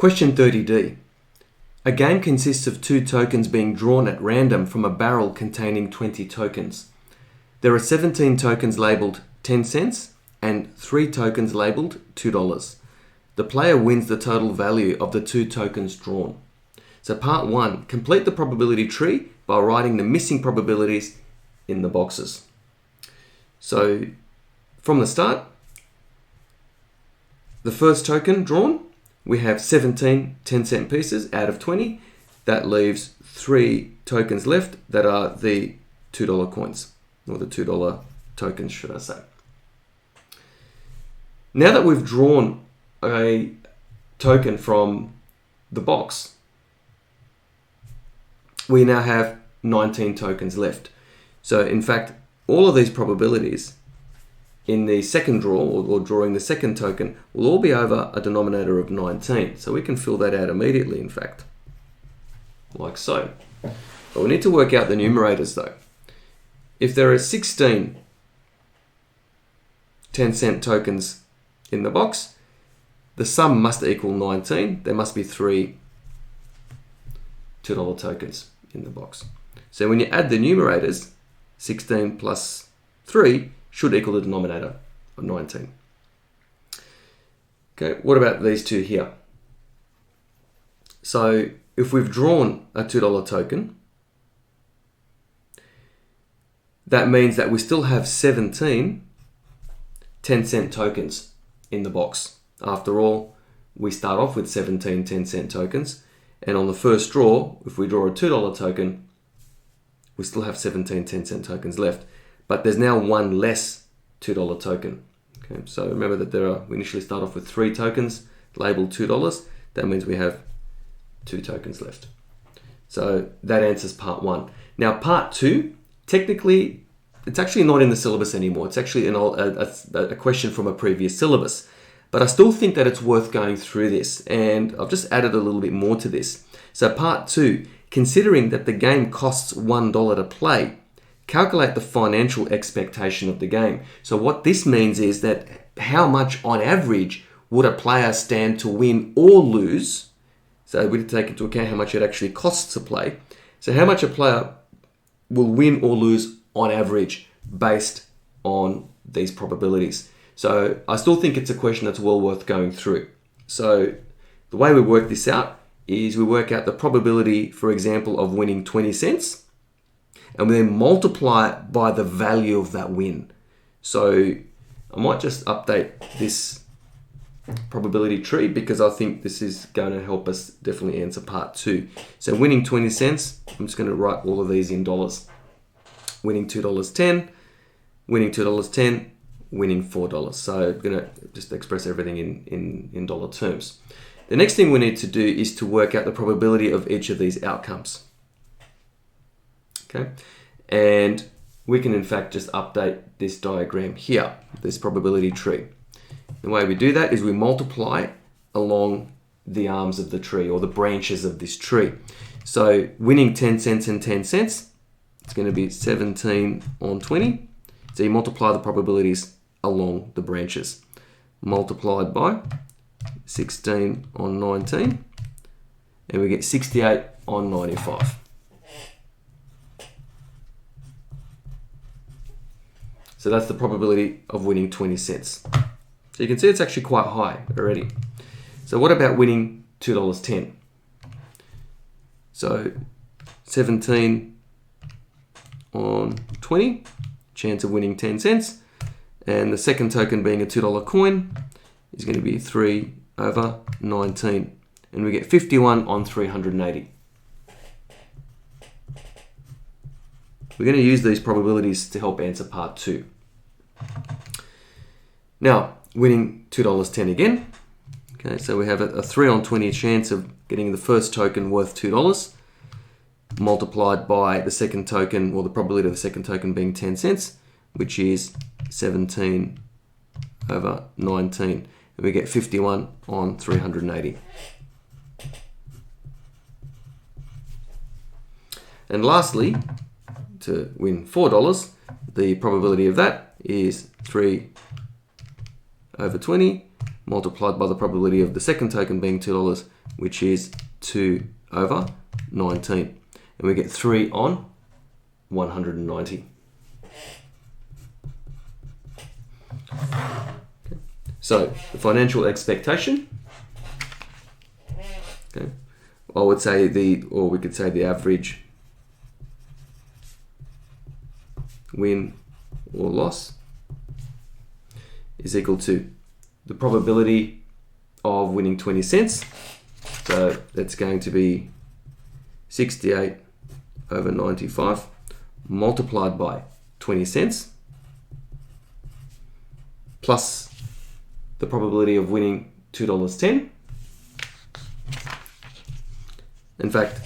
Question 30D. A game consists of 2 tokens being drawn at random from a barrel containing 20 tokens. There are 17 tokens labelled 10 cents and 3 tokens labelled $2. The player wins the total value of the 2 tokens drawn. So part 1, complete the probability tree by writing the missing probabilities in the boxes. So from the start, the first token drawn, we have 17 10-cent pieces out of 20. That leaves 3 tokens left that are the $2 coins, or the $2 tokens, should I say. Now that we've drawn a token from the box, we now have 19 tokens left. So in fact, all of these probabilities in the second draw, or drawing the second token, will all be over a denominator of 19. So we can fill that out immediately, in fact, like so. But we need to work out the numerators though. If there are 16 10-cent tokens in the box, the sum must equal 19. There must be 3 $2 tokens in the box. So when you add the numerators, 16 plus 3 should equal the denominator of 19. Okay, what about these two here? So if we've drawn a $2 token, that means that we still have 17 10-cent tokens in the box. After all, we start off with 17 10-cent tokens, and on the first draw, if we draw a $2 token, we still have 17 10-cent tokens left. But there's now one less $2 token. Okay, so remember that we initially start off with 3 tokens labeled $2. That means we have 2 tokens left. So that answers part 1. Now part 2, technically, it's actually not in the syllabus anymore. It's actually a question from a previous syllabus. But I still think that it's worth going through this, and I've just added a little bit more to this. So part 2, considering that the game costs $1 to play, calculate the financial expectation of the game. So what this means is that how much on average would a player stand to win or lose. So we need to take into account how much it actually costs to play. So how much a player will win or lose on average based on these probabilities. So I still think it's a question that's well worth going through. So the way we work this out is we work out the probability, for example, of winning 20 cents. And we then multiply it by the value of that win. So I might just update this probability tree because I think this is going to help us definitely answer part 2. So winning 20 cents, I'm just going to write all of these in dollars. Winning $2.10, winning $2.10, winning $4. So I'm going to just express everything in dollar terms. The next thing we need to do is to work out the probability of each of these outcomes. Okay, and we can in fact just update this diagram here, this probability tree. The way we do that is we multiply along the arms of the tree or the branches of this tree. So winning 10 cents and 10 cents, it's going to be 17 on 20. So you multiply the probabilities along the branches. Multiplied by 16 on 19, and we get 68 on 95. So that's the probability of winning 20 cents. So you can see it's actually quite high already. So what about winning $2.10? So 17 on 20, chance of winning 10 cents. And the second token being a $2 coin is going to be 3 over 19. And we get 51 on 380. We're going to use these probabilities to help answer part 2. Now, winning $2.10 again. Okay, so we have a 3 on 20 chance of getting the first token worth $2, multiplied by the second token, or the probability of the second token being 10 cents, which is 17 over 19. And we get 51 on 380. And lastly, to win $4, the probability of that is 3 over 20 multiplied by the probability of the second token being $2, which is 2 over 19. And we get 3 on 190. Okay. So the financial expectation, okay, I would say or we could say the average win or loss is equal to the probability of winning 20 cents. So that's going to be 68 over 95 multiplied by 20 cents plus the probability of winning $2.10. In fact,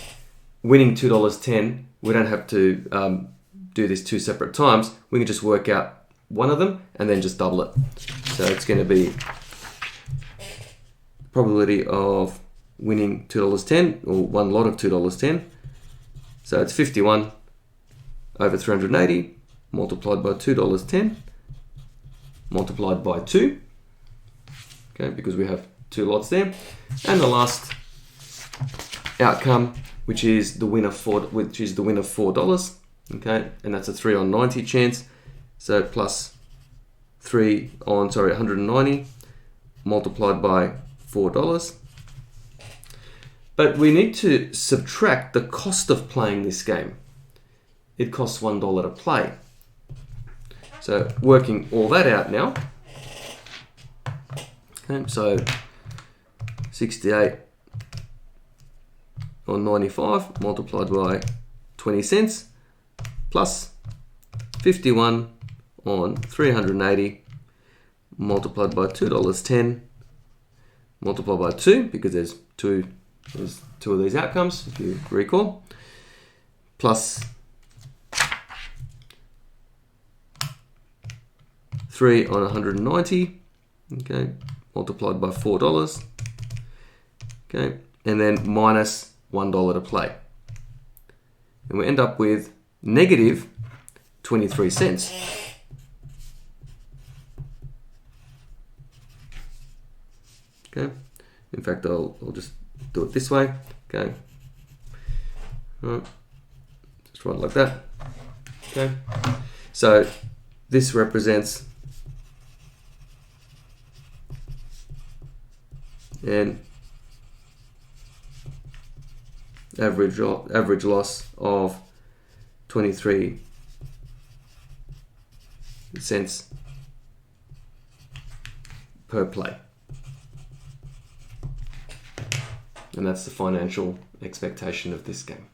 winning $2.10, we don't have to do this 2 separate times. We can just work out one of them and then just double it. So it's going to be probability of winning $2.10 or one lot of $2.10. So it's 51 over 380 multiplied by $2.10 multiplied by 2. Okay, because we have 2 lots there. And the last outcome, which is the win of $4. Okay, and that's a 3 on 90 chance. So plus 190 multiplied by $4. But we need to subtract the cost of playing this game. It costs $1 to play. So working all that out now. Okay, so 68 on 95 multiplied by 20 cents plus 51 on 380 multiplied by $2.10 multiplied by 2, because there's two of these outcomes, if you recall, plus 3 on 190, okay, multiplied by $4, okay, and then minus $1 to play. And we end up with negative 23 cents. Okay, in fact, I'll just do it this way. Okay, all right, just write it like that. Okay, so this represents an average loss of 23 cents per play. And that's the financial expectation of this game.